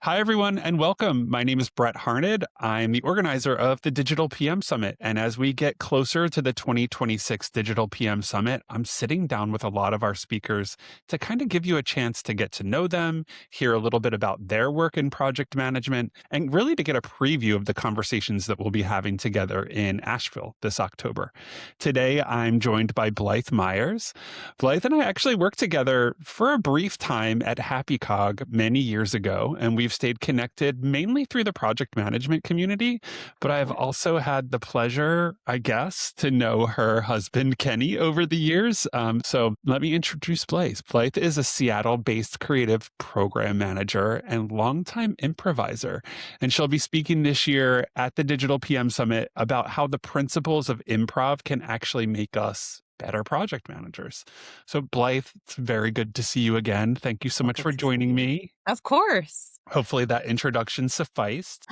Hi, everyone, and welcome. My name is Brett Harned. I'm the organizer of the Digital PM Summit. And as we get closer to the 2026 Digital PM Summit, I'm sitting down with a lot of our speakers to kind of give you a chance to get to know them, hear a little bit about their work in project management, and really to get a preview of the conversations that we'll be having together in Asheville this October. Today, I'm joined by Blythe Meyers. Blythe and I actually worked together for a brief time at Happy Cog many years ago, and we've stayed connected mainly through the project management community. But I've also had the pleasure, I guess, to know her husband, Kenny, over the years. So let me introduce Blythe. Blythe is a Seattle based creative program manager and longtime improviser. And she'll be speaking this year at the Digital PM Summit about how the principles of improv can actually make us better project managers. So, Blythe, it's very good to see you again. Thank you so Oh, much good for to see joining you. me. Of course. Hopefully that introduction sufficed.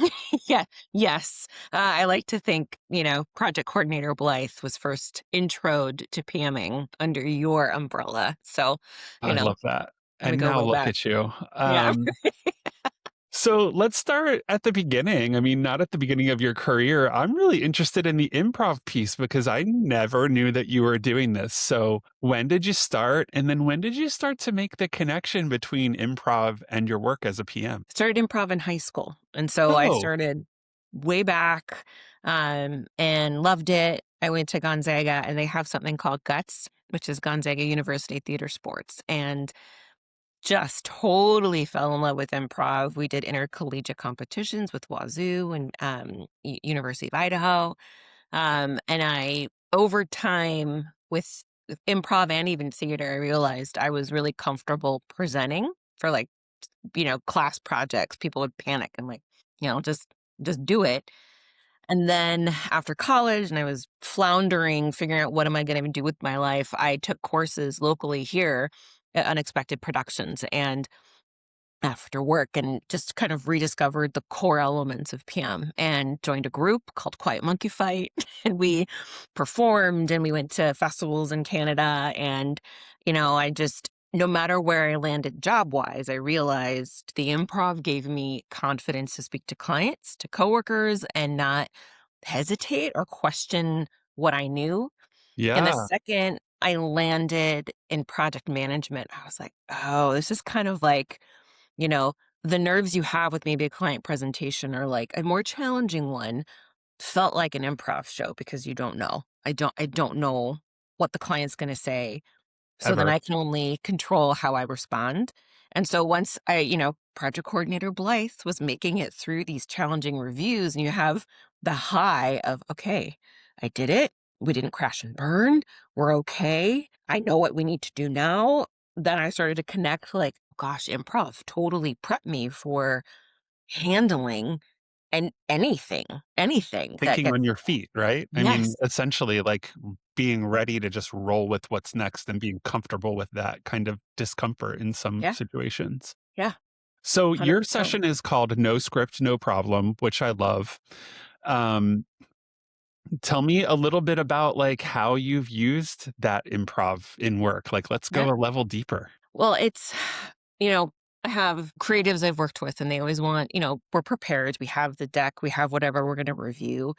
Yeah. Yes. I like to think, Project Coordinator Blythe was first introed to PMing under your umbrella. So, I you know, love that. we And go now way look back. at you. Yeah. So let's start at the beginning. I mean, not at the beginning of your career. I'm really interested in the improv piece because I never knew that you were doing this. So when did you start? And then when did you start to make the connection between improv and your work as a PM? Started improv in high school. And so I Oh, started way back and loved it. I went to Gonzaga and they have something called GUTS, which is Gonzaga University Theater Sports. And just totally fell in love with improv. We did intercollegiate competitions with Wazoo and University of Idaho. And I, over time, with improv and even theater, I realized I was really comfortable presenting for class projects. People would panic and just do it. And then after college, and I was floundering, figuring out what am I going to do with my life, I took courses locally here at Unexpected Productions and after work and just kind of rediscovered the core elements of PM and joined a group called Quiet Monkey Fight. And we performed and we went to festivals in Canada. And, I just, no matter where I landed job wise, I realized the improv gave me confidence to speak to clients, to coworkers, and not hesitate or question what I knew. And the yeah. second I landed in project management, I was like, oh, this is kind of like, you know, the nerves you have with maybe a client presentation or like a more challenging one felt like an improv show because you don't know. I don't know what the client's going to say. So then Ever. I can only control how I respond. And so once project coordinator Blythe was making it through these challenging reviews and you have the high of, okay, I did it. We didn't crash and burn. We're okay. I know what we need to do now. Then I started to connect like, gosh, improv totally prepped me for handling and anything that Thinking gets, on your feet, right? I mean, yes. essentially, like being ready to just roll with what's next and being comfortable with that kind of discomfort in some Yeah. situations. Yeah. So your 100%. session is called No Script, No Problem, which I love. Um, Tell me a little bit about like how you've used that improv in work. Like, let's Yeah. go a level deeper. Well, it's, you know, I have creatives I've worked with and they always want, we're prepared. We have the deck, we have whatever we're going to review,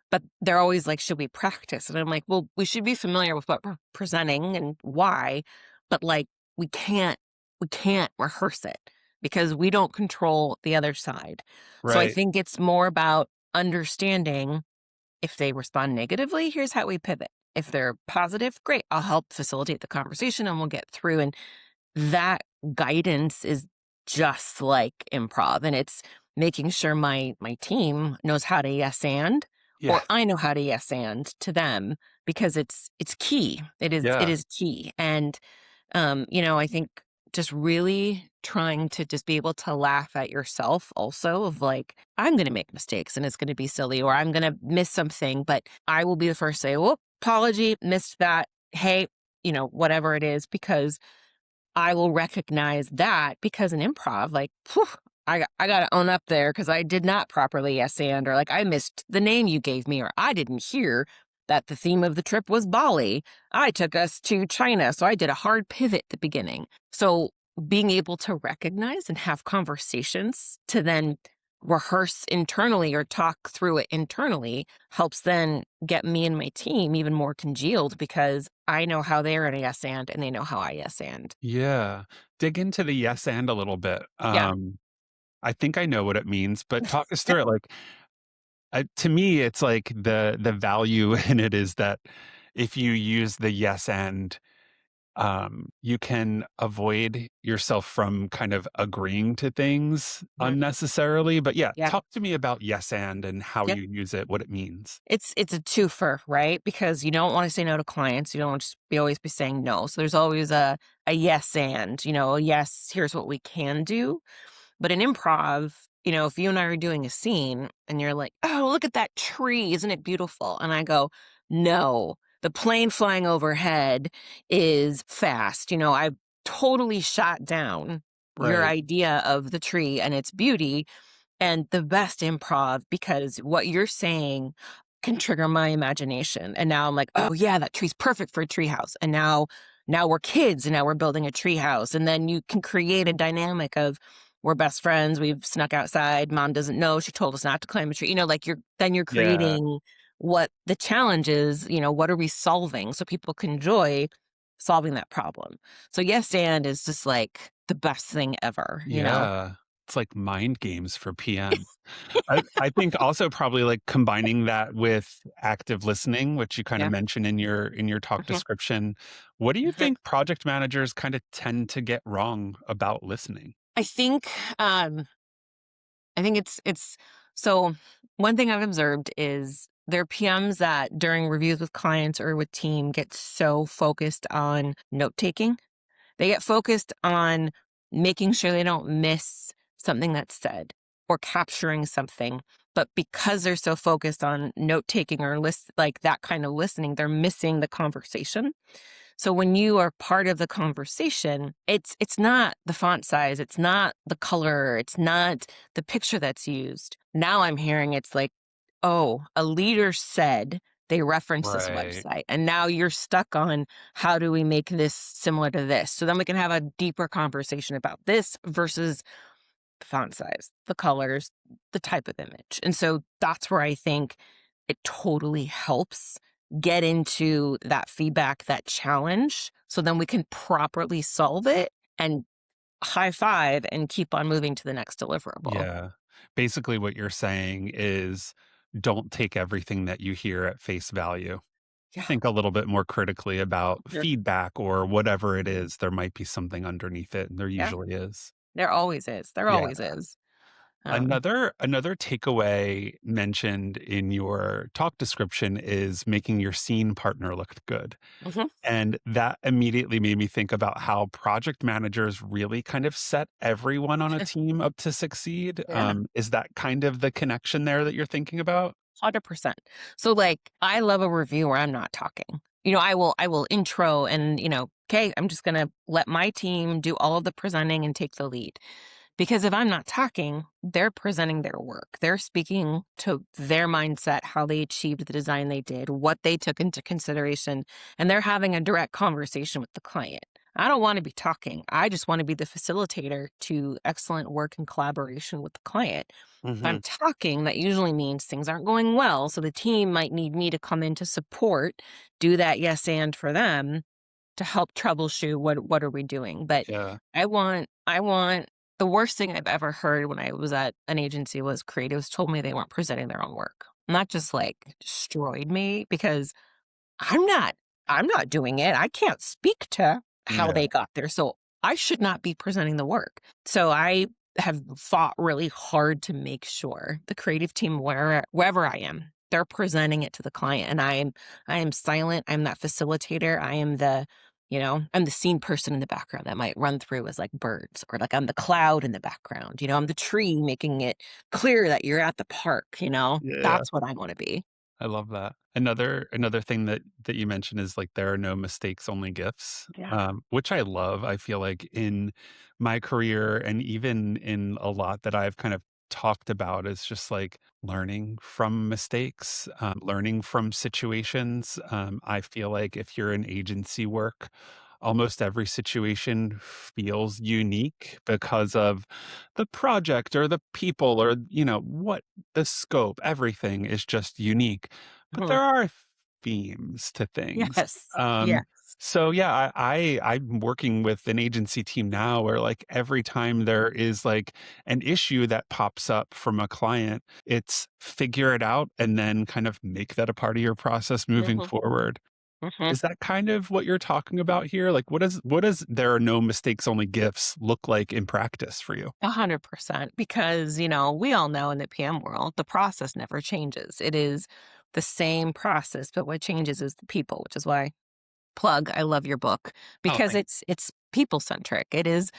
but they're always like, should we practice? And I'm like, well, we should be familiar with what we're presenting and why, but like, we can't, we can't rehearse it because we don't control the other side. So I Right. think it's more about understanding if they respond negatively, here's how we pivot. If they're positive, great, I'll help facilitate the conversation and we'll get through. And that guidance is just like improv, and it's making sure my team knows how to yes and, Yeah. or I know how to yes and to them because it's key. It Yeah. is key. And I think just really trying to just be able to laugh at yourself also of like, I'm going to make mistakes and it's going to be silly or I'm going to miss something, but I will be the first to say, well, apology, missed that. Hey, whatever it is, because I will recognize that because in improv, like, phew, I got to own up there because I did not properly yes and, or like I missed the name you gave me, or I didn't hear that the theme of the trip was Bali. I took us to China, so I did a hard pivot at the beginning. So being able to recognize and have conversations to then rehearse internally or talk through it internally helps then get me and my team even more congealed because I know how they're a yes and they know how I yes and. Yeah. Dig into the yes and a little bit. Yeah. I think I know what it means, but talk us through it. Like, to me, it's like the value in it is that if you use the yes and, you can avoid yourself from kind of agreeing to things Mhm. unnecessarily. But yeah, Yeah. talk to me about yes and how Yeah. you use it, what it means. It's a twofer, right? Because you don't want to say no to clients. You don't just be always be saying no. So there's always a yes and, a yes, here's what we can do. But in improv, if you and I are doing a scene and you're like, oh, look at that tree. Isn't it beautiful? And I go, no, the plane flying overhead is fast. I've totally shot down your Right. idea of the tree and its beauty and the best improv because what you're saying can trigger my imagination. And now I'm like, oh yeah, that tree's perfect for a tree house. And now we're kids and now we're building a tree house. And then you can create a dynamic of we're best friends, we've snuck outside, mom doesn't know, she told us not to climb a tree. Like you're Yeah. creating what the challenge is, what are we solving so people can enjoy solving that problem. So yes and is just like the best thing ever. Yeah. It's like mind games for PM. I think also probably like combining that with active listening, which you kind of Yeah. mentioned in your talk Mhm. description. What do you Mhm. think project managers kind of tend to get wrong about listening? I think, um, I think it's so one thing I've observed is there are PMs that during reviews with clients or with team get so focused on note taking. They get focused on making sure they don't miss something that's said or capturing something. But because they're so focused on note taking or like that kind of listening, they're missing the conversation. So when you are part of the conversation, it's not the font size, it's not the color, it's not the picture that's used. Now I'm hearing it's like, oh, a leader said they reference this Right. website. And now you're stuck on how do we make this similar to this? So then we can have a deeper conversation about this versus the font size, the colors, the type of image. And so that's where I think it totally helps get into that feedback, that challenge. So then we can properly solve it and high five and keep on moving to the next deliverable. Yeah. Basically, what you're saying is don't take everything that you hear at face value. Yeah. Think a little bit more critically about Sure. feedback or whatever it is. There might be something underneath it, and there Yeah. usually is. There always is. There Yeah. always is. Um, Another takeaway mentioned in your talk description is making your scene partner look good. mhm. And that immediately made me think about how project managers really kind of set everyone on a team up to succeed. Yeah. Is that kind of the connection there that you're thinking about? 100%. So like I love a review where I'm not talking. I will intro and, okay, I'm just going to let my team do all of the presenting and take the lead. Because if I'm not talking, they're presenting their work. They're speaking to their mindset, how they achieved the design they did, what they took into consideration, and they're having a direct conversation with the client. I don't want to be talking. I just want to be the facilitator to excellent work and collaboration with the client. If I'm Mhm. talking, that usually means things aren't going well. So the team might need me to come in to support, do that yes and for them to help troubleshoot what are we doing. But Yeah. I want the worst thing I've ever heard when I was at an agency was creatives told me they weren't presenting their own work. Not just like destroyed me because I'm not I'm not doing it. I can't speak to how Yeah. they got there. So I should not be presenting the work. So I have fought really hard to make sure the creative team wherever I am, they're presenting it to the client and I am silent. I'm that facilitator. I'm the scene person in the background that might run through as like birds or like I'm the cloud in the background. I'm the tree making it clear that you're at the park. Yeah. That's what I want to be. I love that. Another thing that you mentioned is like there are no mistakes, only gifts, Yeah. which I love. I feel like in my career and even in a lot that I've kind of talked about is just like learning from mistakes, learning from situations. I feel like if you're in agency work, almost every situation feels unique because of the project or the people or, what the scope, everything is just unique. But Mhm. there are themes to things. Yes. Um, Yes. so yeah, I'm working with an agency team now where like every time there is like an issue that pops up from a client, it's figure it out and then kind of make that a part of your process moving Mhm. forward. Mhm. Is that kind of what you're talking about here? Like what does there are no mistakes, only gifts look like in practice for you? 100% because, we all know in the PM world, the process never changes. It is the same process, but what changes is the people, which is why plug, I love your book Oh, because thank it's people centric. It is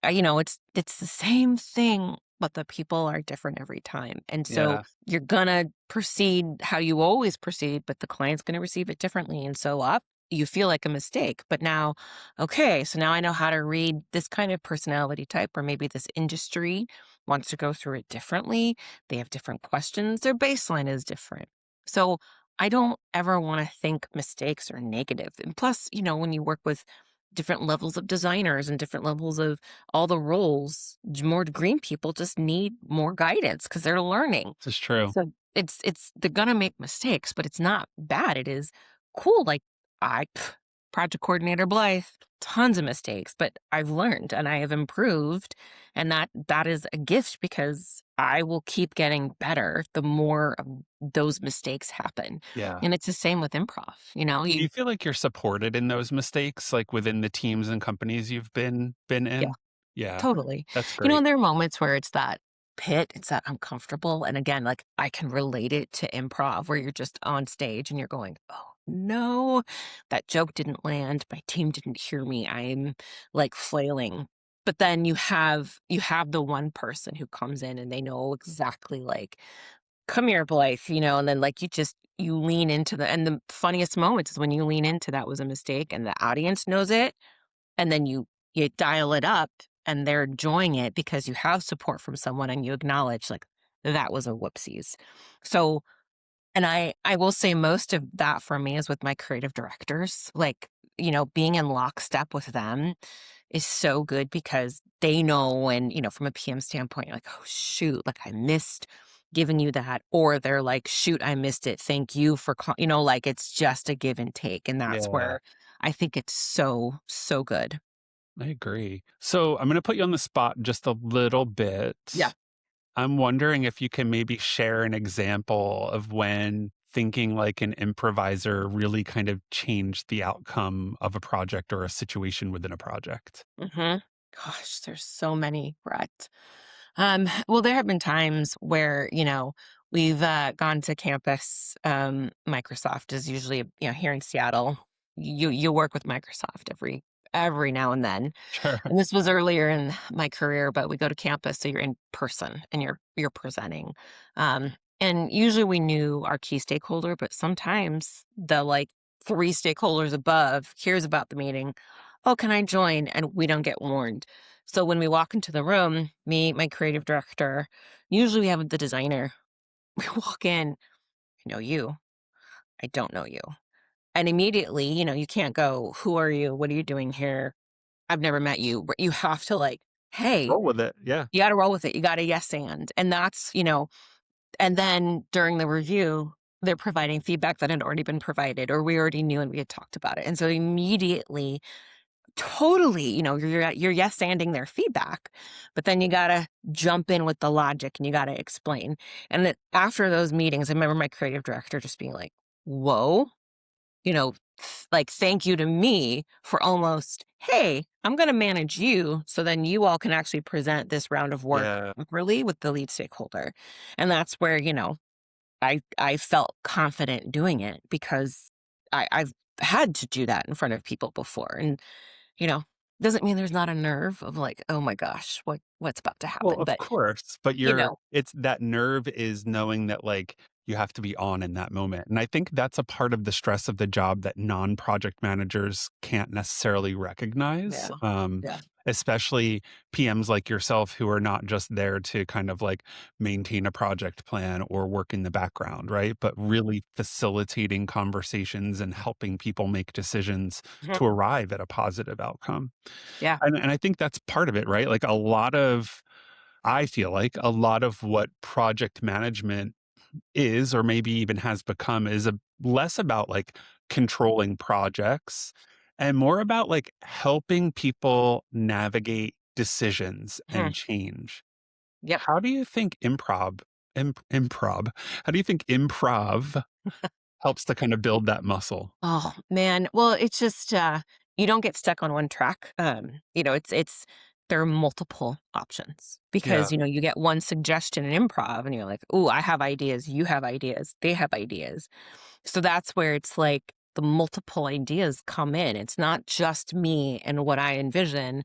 it's the same thing, but the people are different every time. And so yeah. you're gonna proceed how you always proceed, but the client's gonna receive it differently. And so up, you feel like a mistake. But now, okay, so now I know how to read this kind of personality type, or maybe this industry wants to go through it differently. They have different questions, their baseline is different. So I don't ever want to think mistakes are negative. And plus, when you work with different levels of designers and different levels of all the roles, more green people just need more guidance because they're learning. This is true. So it's they're gonna make mistakes, but it's not bad. It is cool. Like project coordinator Blythe, tons of mistakes, but I've learned and I have improved, and that is a gift because I will keep getting better the more of those mistakes happen. Yeah. And it's the same with improv. Do You you feel like you're supported in those mistakes, like, within the teams and companies you've been yeah. in? Yeah, Totally. that's And great. there are moments where it's that it's that uncomfortable. And again, like I can relate it to improv where you're just on stage and you're going, oh no, that joke didn't land. My team didn't hear me. I'm like flailing. But then you have the one person who comes in and they know exactly like, come here, Blythe, and then like you lean into and the funniest moments is when you lean into that was a mistake and the audience knows it and then you dial it up and they're enjoying it because you have support from someone and you acknowledge like that was a whoopsies. So, and I will say most of that for me is with my creative directors. Like, being in lockstep with them is so good because they know when, from a PM standpoint, you're like, oh shoot, like I missed giving you that. Or they're like, shoot, I missed it. Thank you for like it's just a give and take. And that's Yeah, where I think it's so, so good. I agree. So, I'm gonna put you on the spot just a little Yeah. bit. I'm wondering if you can maybe share an example of when thinking like an improviser really kind of changed the outcome of a project or a situation within a project? Mhm. Gosh, there's so many, Brett. Well, there have been times where, we've gone to campus. Microsoft is usually, here in Seattle. You work with Microsoft every now and then. Sure. And this was earlier in my career, but we go to campus, so you're in person and you're presenting. And usually we knew our key stakeholder, but sometimes the like three stakeholders above hears about the meeting. Oh, can I join? And we don't get warned. So when we walk into the room, me, my creative director, usually we have the designer. We walk in, I know you. I don't know you. And immediately, you can't go, who are you? What are you doing here? I've never met you. But you have to like, hey, Roll with it. Yeah. you got to roll with it. You got to yes and that's and then during the review, they're providing feedback that had already been provided, or we already knew and we had talked about it. And so immediately, totally, you're yes anding their feedback, but then you gotta jump in with the logic and you gotta explain. And that after those meetings, I remember my creative director just being like, "Whoa." Like, thank you to me for almost, hey, I'm going to manage you. So then you all can actually present this round of work Yeah. really with the lead stakeholder. And that's where, I felt confident doing it because I've had to do that in front of people before. And, you know, doesn't mean there's not a nerve of like, oh my gosh, what's about to Well, happen. of But, course, but you know, it's that nerve is knowing that, like, You have to be on in that moment. And I think that's a part of the stress of the job that non-project managers can't necessarily recognize. Yeah. Yeah. Especially PMs like yourself who are not just there to kind of like maintain a project plan or work in the background, right? But really facilitating conversations and helping people make decisions Mhm. to arrive at a positive outcome. Yeah. And I think that's part of it, right? Like a lot of I feel like a lot of what project management is, or maybe even has become, is less about like controlling projects and more about like helping people navigate decisions Mhm. and change. Yep. How do you think improv, how do you think improv helps to kind of build that muscle? Oh, man. Well, it's just, you don't get stuck on one track. It's there are multiple options Yeah. because, you get one suggestion in improv and you're like, "Ooh, I have ideas, you have ideas, they have ideas." So that's where it's like the multiple ideas come in. It's not just me and what I envision.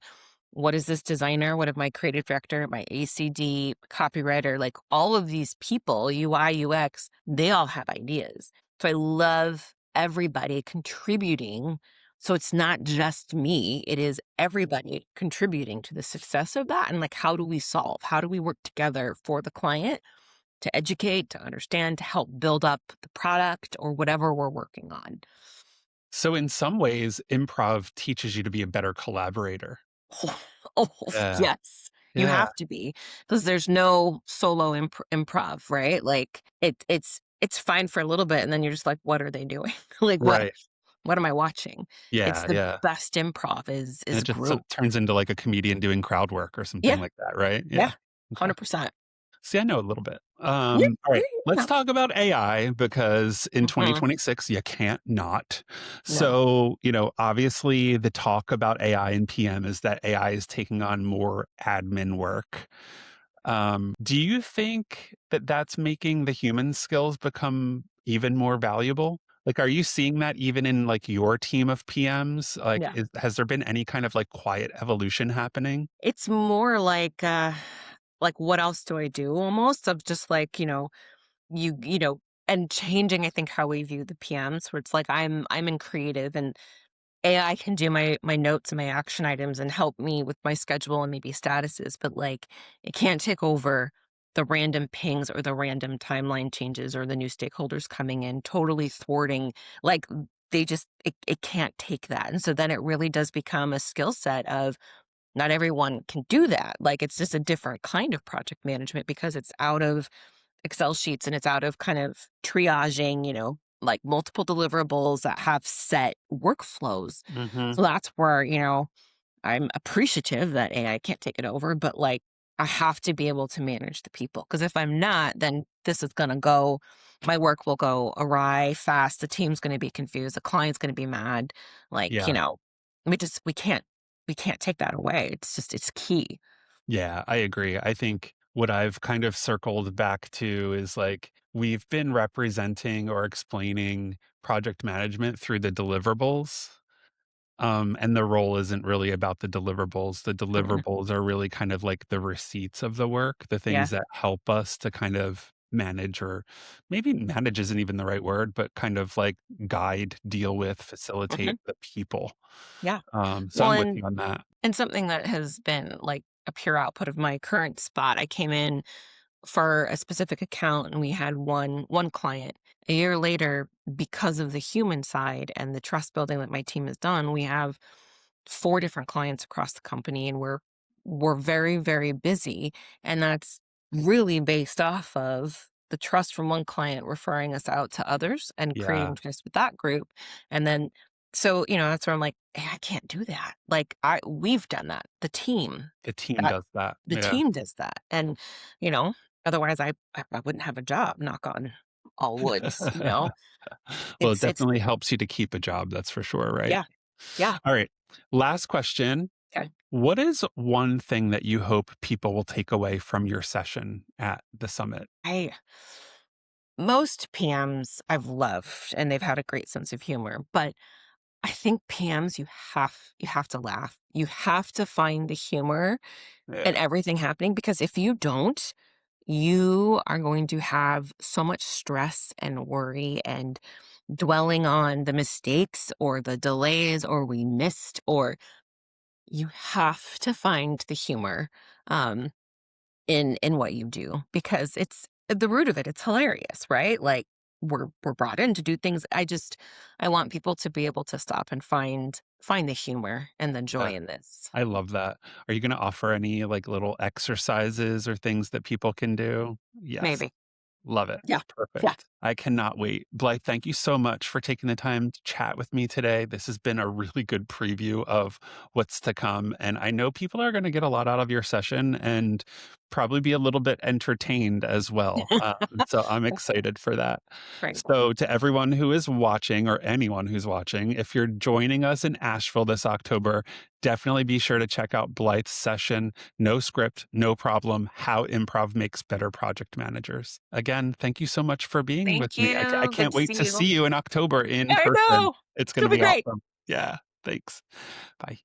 What is this designer? What of my creative director, my ACD, copywriter, like all of these people, UI, UX, they all have ideas. So I love everybody contributing. So it's not just me, it is everybody contributing to the success of that. And like, how do we solve? How do we work together for the client to educate, to understand, to help build up the product or whatever we're working on? So in some ways, improv teaches you to be a better collaborator. Oh, Yeah. yes. You Yeah. have to be because there's no solo improv, right? Like it's fine for a little bit and then you're just like, what are they doing? Like Right. what am I watching? It's Yeah. the Yeah. best improv And is it just so group. turns into like a comedian doing crowd work or something Yeah. like that, right? Yeah. Yeah. Okay. 100%. See, I know a little bit. Yeah. All Yeah. right, let's No. talk about AI because in Mhm. 2026, you can't not. No. So, obviously, the talk about AI and PM is that AI is taking on more admin work. Do you think that that's making the human skills become even more valuable? Like, are you seeing that even in like your team of PMs? Like, Yeah. has there been any kind of like quiet evolution happening? It's more like what else do I do almost of just like, you know, and changing I think how we view the PMs where it's like I'm in creative and AI can do my notes and my action items and help me with my schedule and maybe statuses, but like it can't take over the random pings or the random timeline changes or the new stakeholders coming in, totally thwarting like it can't take that. And so then it really does become a skill set of not everyone can do that. Like it's just a different kind of project management because it's out of Excel sheets and it's out of kind of triaging, like multiple deliverables that have set workflows. Hmm. So that's where, I'm appreciative that AI can't take it over, but like I have to be able to manage the people because if I'm not, then this is going to go, my work will go awry fast. The team's going to be confused. The client's going to be mad. Like, Yeah. we can't take that away. It's key. Yeah, I agree. I think what I've kind of circled back to is like we've been representing or explaining project management through the deliverables. And the role isn't really about the deliverables. The Mm-mm. deliverables are really kind of like the receipts of the work, the Yeah. things that help us to kind of manage, or maybe manage isn't even the right word, but kind of like guide, deal with, facilitate Hmm. the people. Yeah. So Well, I'm with you on that. and something that has been like a pure output of my current spot, I came in for a specific account and we had one client. A year later, because of the human side and the trust building that my team has done, we have four different clients across the company and we're very, very busy. And that's really based off of the trust from one client referring us out to others and Yeah. creating trust with that group. And then so, that's where I'm like, hey, I can't do that. Like we've done that. The team That does that. the Yeah. team does that. And, you know, otherwise I wouldn't have a job, knock on all woods. Well, it It's definitely helps you to keep a job, that's for sure, right? yeah, yeah. All right. Last question. Okay. What is one thing that you hope people will take away from your session at the summit? I Most PMs I've loved and they've had a great sense of humor, but I think PMs you have to laugh. You have to find the humor in Yeah. everything happening because if you don't, you are going to have so much stress and worry and dwelling on the mistakes or the delays or we missed, or you have to find the humor um, in what you do because it's at the root of it. It's hilarious, right? Like we're brought in to do things. I want people to be able to stop and find the humor and the joy Uh, in this. I love that. Are you gonna offer any, like, little exercises or things that people can do? Yes. Maybe. Love it. Yeah. Yeah. Perfect. I cannot wait. Blythe, thank you so much for taking the time to chat with me today. This has been a really good preview of what's to come. And I know people are going to get a lot out of your session and probably be a little bit entertained as well. So I'm excited for that. Right. So, to everyone who is watching or anyone who's watching, if you're joining us in Asheville this October, definitely be sure to check out Blythe's session, No Script, No Problem, How Improv Makes Better Project Managers. Again, thank you so much for being with Thank me. I you. Good can't to wait see to you. see you in October in I person. know. It's It's going to gonna be be great. awesome. Yeah, thanks. Bye.